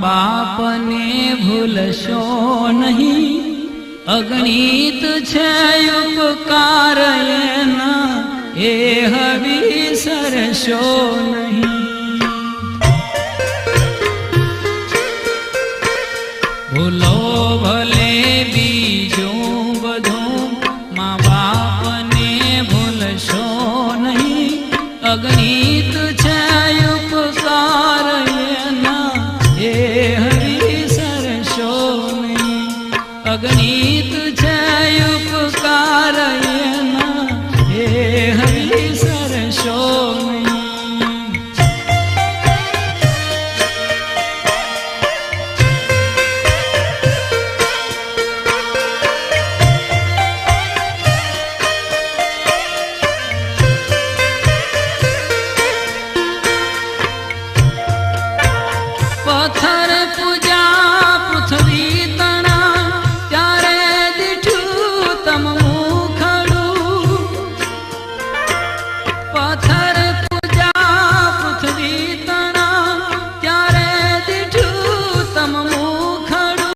માં બાપને ભૂલશો નહીં, અગણિત છે ઉપકાર એના, એ વિસરશો નહીં. ભૂલો ભલે બીજું બધું, માં બાપને ભૂલશો નહીં, અગણિત